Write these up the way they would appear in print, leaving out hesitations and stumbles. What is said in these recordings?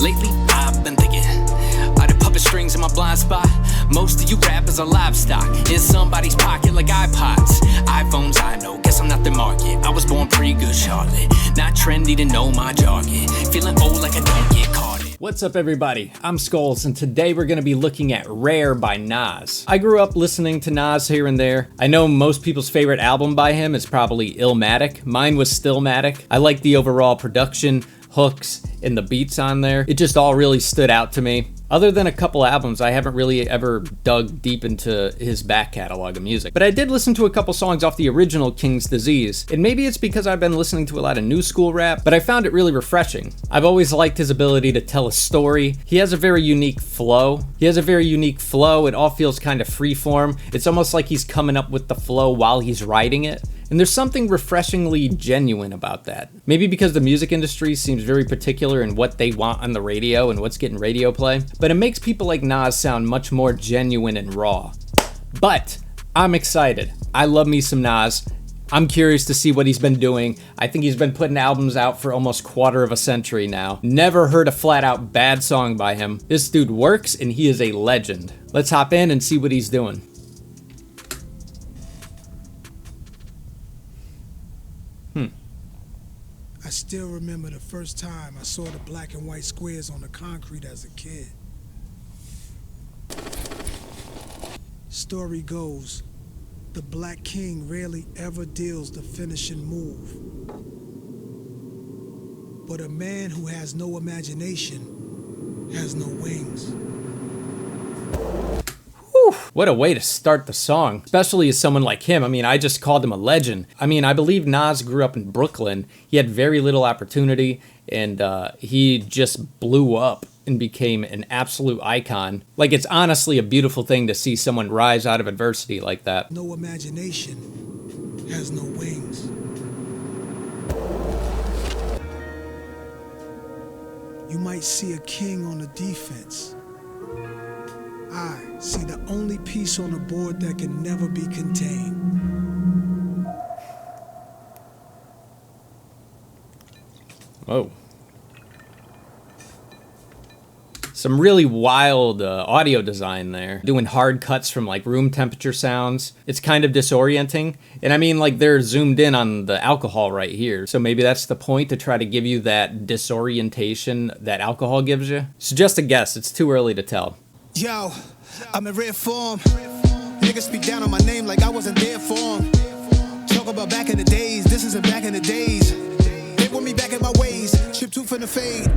Lately, I've been thinking, are the puppet strings in my blind spot? Most of you rappers are livestock in somebody's pocket like iPods. iPhones, I know, guess I'm not the market. I was born pretty good, Charlotte. Not trendy to know my jargon. Feeling old like I don't get caught. What's up, everybody? I'm Skulls, and today we're going to be looking at Rare by Nas. I grew up listening to Nas here and there. I know most people's favorite album by him is probably Illmatic. Mine was Stillmatic. I like the overall production, hooks, and the beats on there. It just all really stood out to me. Other than a couple albums, I haven't really ever dug deep into his back catalog of music. But I did listen to a couple songs off the original King's Disease, and maybe it's because I've been listening to a lot of new school rap, but I found it really refreshing. I've always liked his ability to tell a story. He has a very unique flow. It all feels kind of freeform. It's almost like he's coming up with the flow while he's writing it. And there's something refreshingly genuine about that. Maybe because the music industry seems very particular in what they want on the radio and what's getting radio play, but it makes people like Nas sound much more genuine and raw. But I'm excited. I love me some Nas. I'm curious to see what he's been doing. I think he's been putting albums out for almost quarter of a century now. Never heard a flat out bad song by him. This dude works and he is a legend. Let's hop in and see what he's doing. I still remember the first time I saw the black and white squares on the concrete as a kid. Story goes, the Black King rarely ever deals the finishing move. But a man who has no imagination has no wings. What a way to start the song, especially as someone like him. I mean, I just called him a legend. I mean, I believe Nas grew up in Brooklyn. He had very little opportunity, and he just blew up and became an absolute icon. Like, it's honestly a beautiful thing to see someone rise out of adversity like that. No imagination has no wings. You might see a king on the defense. I see the only piece on the board that can never be contained. Whoa. Some really wild audio design there. Doing hard cuts from like room temperature sounds. It's kind of disorienting. And I mean, like, they're zoomed in on the alcohol right here. So maybe that's the point, to try to give you that disorientation that alcohol gives you. So just a guess, it's too early to tell. Yo, I'm in rare form. Niggas speak down on my name like I wasn't there for 'em. Talk about back in the days, this isn't back in the days. They want me back in my ways, chip tooth in the fade.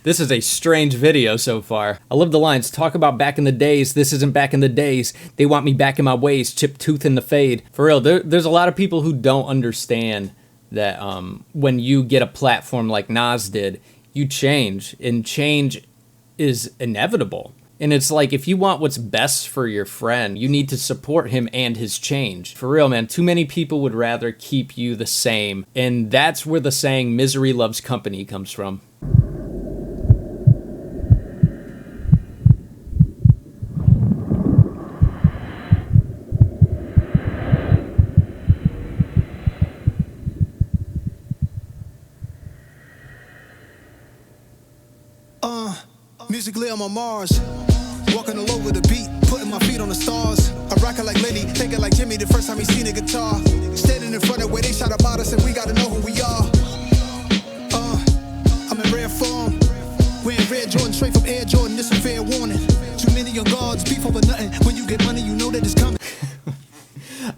This is a strange video so far. I love the lines, talk about back in the days, this isn't back in the days. They want me back in my ways, chip tooth in the fade. For real, there's a lot of people who don't understand that when you get a platform like Nas did, you change, and change is inevitable. And it's like, if you want what's best for your friend, you need to support him and his change. For real, man, too many people would rather keep you the same. And that's where the saying, misery loves company, comes from. Musically I'm on Mars, walking all over the beat, putting my feet on the stars. I rock it like Lenny, think it like Jimmy the first time he seen a guitar. Standing in front of where they shot about us, and we gotta know who we are. I'm in rare form, wearing Red Jordan straight from Air Jordan, this a fair warning. Too many on guards, beef over nothing. When you get money, you know that it's coming.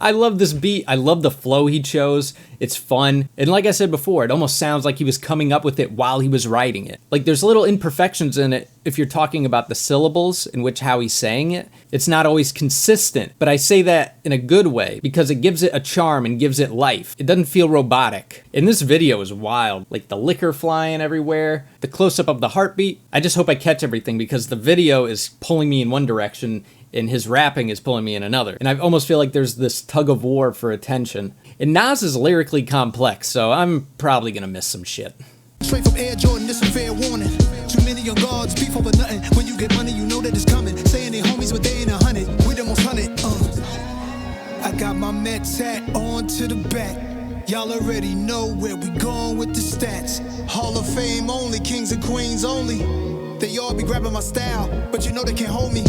I love this beat. I love the flow he chose. It's fun. And like I said before, it almost sounds like he was coming up with it while he was writing it. Like, there's little imperfections in it if you're talking about the syllables in which how he's saying it. It's not always consistent, but I say that in a good way because it gives it a charm and gives it life. It doesn't feel robotic. And this video is wild. Like, the liquor flying everywhere, the close-up of the heartbeat. I just hope I catch everything because the video is pulling me in one direction and his rapping is pulling me in another. And I almost feel like there's this tug of war for attention. And Nas is lyrically complex, so I'm probably gonna miss some shit. Straight from Air Jordan, this a fair warning. Too many on guards, beef over nothing. When you get money, you know that it's coming. Saying they homies, but they ain't 100. We the most 100. tat on to the back. Y'all already know where we going with the stats. Hall of Fame only, kings and queens only. They all be grabbing my style, but you know they can't hold me.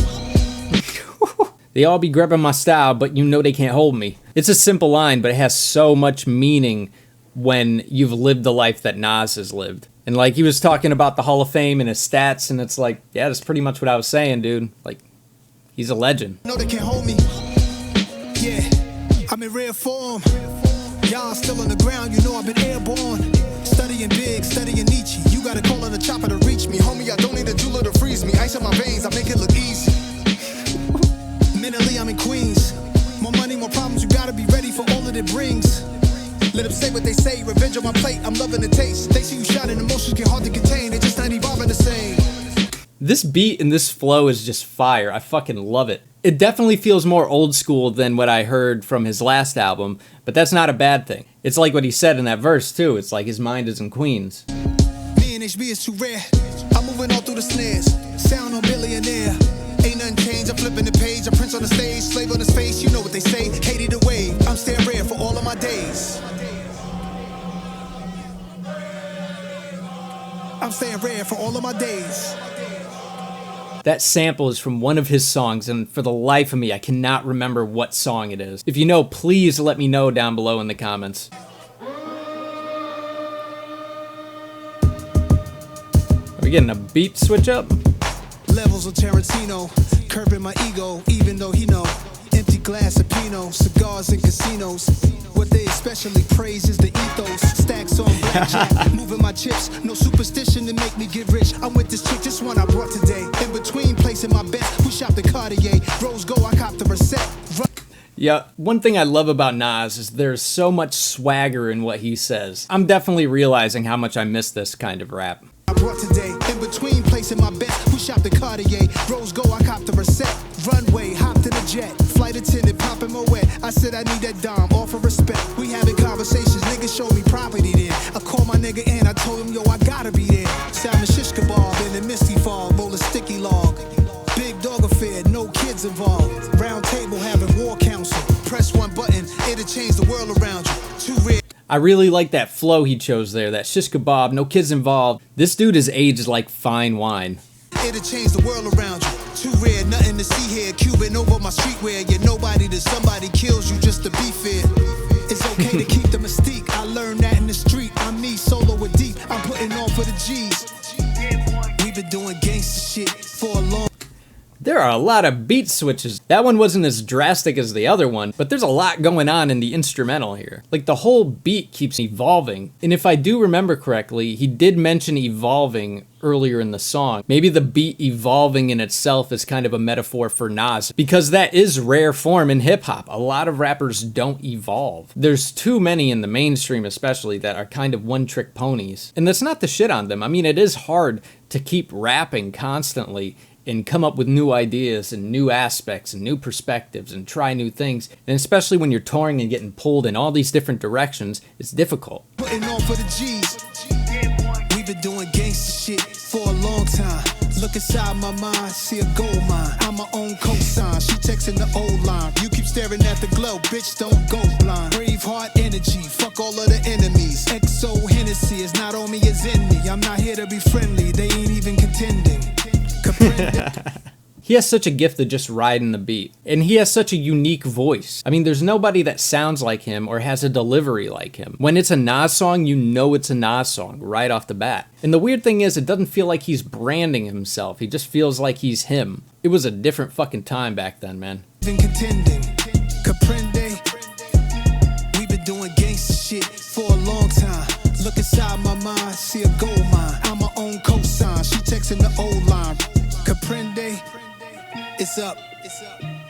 They all be grabbing my style, but you know they can't hold me. It's a simple line, but it has so much meaning when you've lived the life that Nas has lived. And like, he was talking about the Hall of Fame and his stats, and it's like, yeah, that's pretty much what I was saying, dude. Like, he's a legend. No, they can't hold me. Yeah, I'm in rare form. Y'all still on the ground, you know I've been airborne. Studying big, studying Nietzsche. You gotta call on the chopper to reach me. Homie, I don't need a jeweler to freeze me. Ice on my veins, I make it look easy. Mentally, I'm in Queens. More money, more problems, you gotta be ready for all that it brings. Let them say what they say, revenge on my plate, I'm loving the taste. They see you shining, emotions get hard to contain, they just not evolving the same. This beat and this flow is just fire. I fucking love it. It definitely feels more old school than what I heard from his last album, but that's not a bad thing. It's like what he said in that verse too, it's like his mind is in Queens. Me and HB is too rare, I'm moving all through the snares, sound on billionaire. Ain't nothing changed, I'm flipping the page, I prince on the stage, slave on his face, you know what they say, hated away, I'm staying rare for all of my days. I'm staying rare for all of my days. That sample is from one of his songs, and for the life of me, I cannot remember what song it is. If you know, please let me know down below in the comments. Are we getting a beat switch up? Levels of Tarantino, curbing my ego, even though he know. Empty glass of Pinot, cigars in casinos. What they especially praise is the ethos. Stacks on blackjack, moving my chips. No superstition to make me get rich. I'm with this chick, this one I brought today. In between placing my bets, we shopped the Cartier. Rose Gold, I copped the Reset. Yeah, one thing I love about Nas is there's so much swagger in what he says. I'm definitely realizing how much I miss this kind of rap. I brought today, in between placing my bets, we shopped the Cartier, Rose Gold, I copped the Reset, runway, hopped in a jet, flight attendant popping my wet, I said I need that dime, all for respect, we having conversations, niggas show me property there, I call my nigga in, I told him, yo, I gotta be there, salmon shish kebab in the misty fog, roll a sticky log, big dog affair, no kids involved, round table having war council, press one button, it'll change the world around you, too rare. I really like that flow he chose there, that shish kebab, no kids involved. This dude is aged like fine wine. It'll change the world around you. Too rare, nothing to see here. Cuban over my streetwear. You're nobody till somebody kills you just to be fair. It's okay to keep the mystique. I learned that in the street. I'm me, solo with deep. I'm putting on for the G's. We've been doing gangster shit for a long. There are a lot of beat switches. That one wasn't as drastic as the other one, but there's a lot going on in the instrumental here. Like, the whole beat keeps evolving. And if I do remember correctly, he did mention evolving earlier in the song. Maybe the beat evolving in itself is kind of a metaphor for Nas, because that is rare form in hip-hop. A lot of rappers don't evolve. There's too many in the mainstream especially that are kind of one-trick ponies. And that's not to shit on them. I mean, it is hard to keep rapping constantly and come up with new ideas and new aspects and new perspectives and try new things. And especially when you're touring and getting pulled in all these different directions, it's difficult. Putting on for the G's. We've been doing gangster shit for a long time. Look inside my mind, see a gold mine. I'm my own cosign. She texting the old line. You keep staring at the glow, bitch, don't go blind. Brave heart energy, fuck all of the enemies. XO Hennessy is not on me, it's in me. I'm not here to be friendly, they ain't even contending. He has such a gift of just riding the beat. And he has such a unique voice. I mean, there's nobody that sounds like him or has a delivery like him. When it's a Nas song, you know it's a Nas song right off the bat. And the weird thing is, it doesn't feel like he's branding himself. He just feels like he's him. It was a different fucking time back then, man. Contending. Comprende. We've been doing gangster shit for a long time. Look inside my mind, see a gold mine. I'm my own cosign. She texting the old line. Comprende. It's up.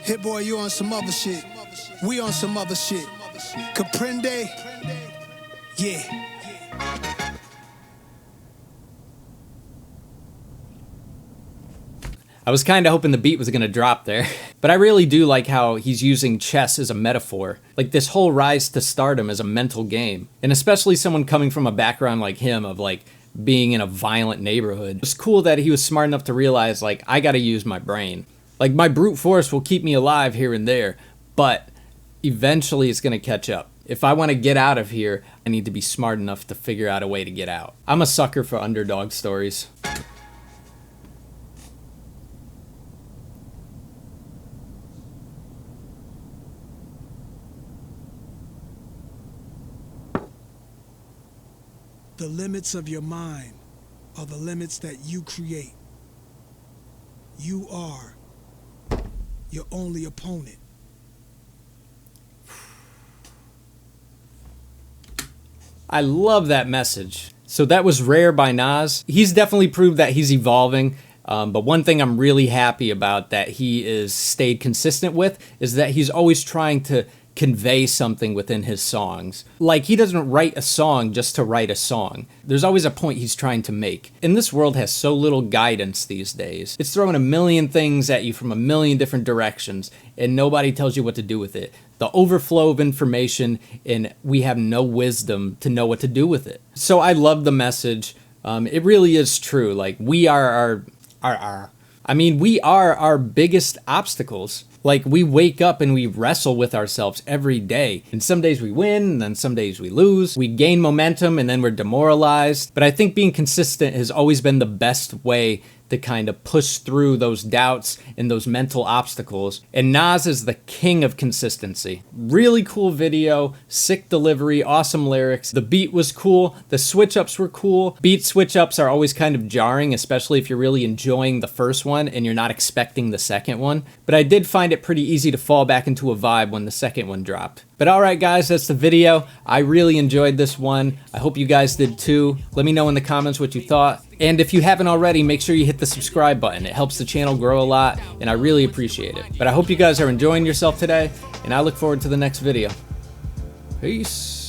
Hit boy, you on some other shit. We on some other shit. Comprende. Yeah. I was kind of hoping the beat was going to drop there. But I really do like how he's using chess as a metaphor. Like, this whole rise to stardom is a mental game. And especially someone coming from a background like him of, like, being in a violent neighborhood. It's cool that he was smart enough to realize, like, I gotta use my brain. Like, my brute force will keep me alive here and there, but Eventually it's gonna catch up. If I want to get out of here, I need to be smart enough to figure out a way to get out. I'm a sucker for underdog stories. The limits of your mind are the limits that you create. You are your only opponent. I love that message. So that was Rare by Nas. He's definitely proved that he's evolving. But one thing I'm really happy about that he is stayed consistent with is that he's always trying to convey something within his songs. Like, he doesn't write a song just to write a song. There's always a point he's trying to make. And this world has so little guidance these days. It's throwing a million things at you from a million different directions, and nobody tells you what to do with it. The overflow of information, and we have no wisdom to know what to do with it. So I love the message. It really is true. Like, we are we are our biggest obstacles. Like, we wake up and we wrestle with ourselves every day. And some days we win, and then some days we lose. We gain momentum, and then we're demoralized. But I think being consistent has always been the best way to kind of push through those doubts and those mental obstacles. And Nas is the king of consistency. Really cool video, sick delivery, awesome lyrics. The beat was cool, the switch-ups were cool. Beat switch-ups are always kind of jarring, especially if you're really enjoying the first one and you're not expecting the second one. But I did find it pretty easy to fall back into a vibe when the second one dropped. But alright guys, that's the video. I really enjoyed this one. I hope you guys did too. Let me know in the comments what you thought. And if you haven't already, make sure you hit the subscribe button. It helps the channel grow a lot, and I really appreciate it. But I hope you guys are enjoying yourself today, and I look forward to the next video. Peace.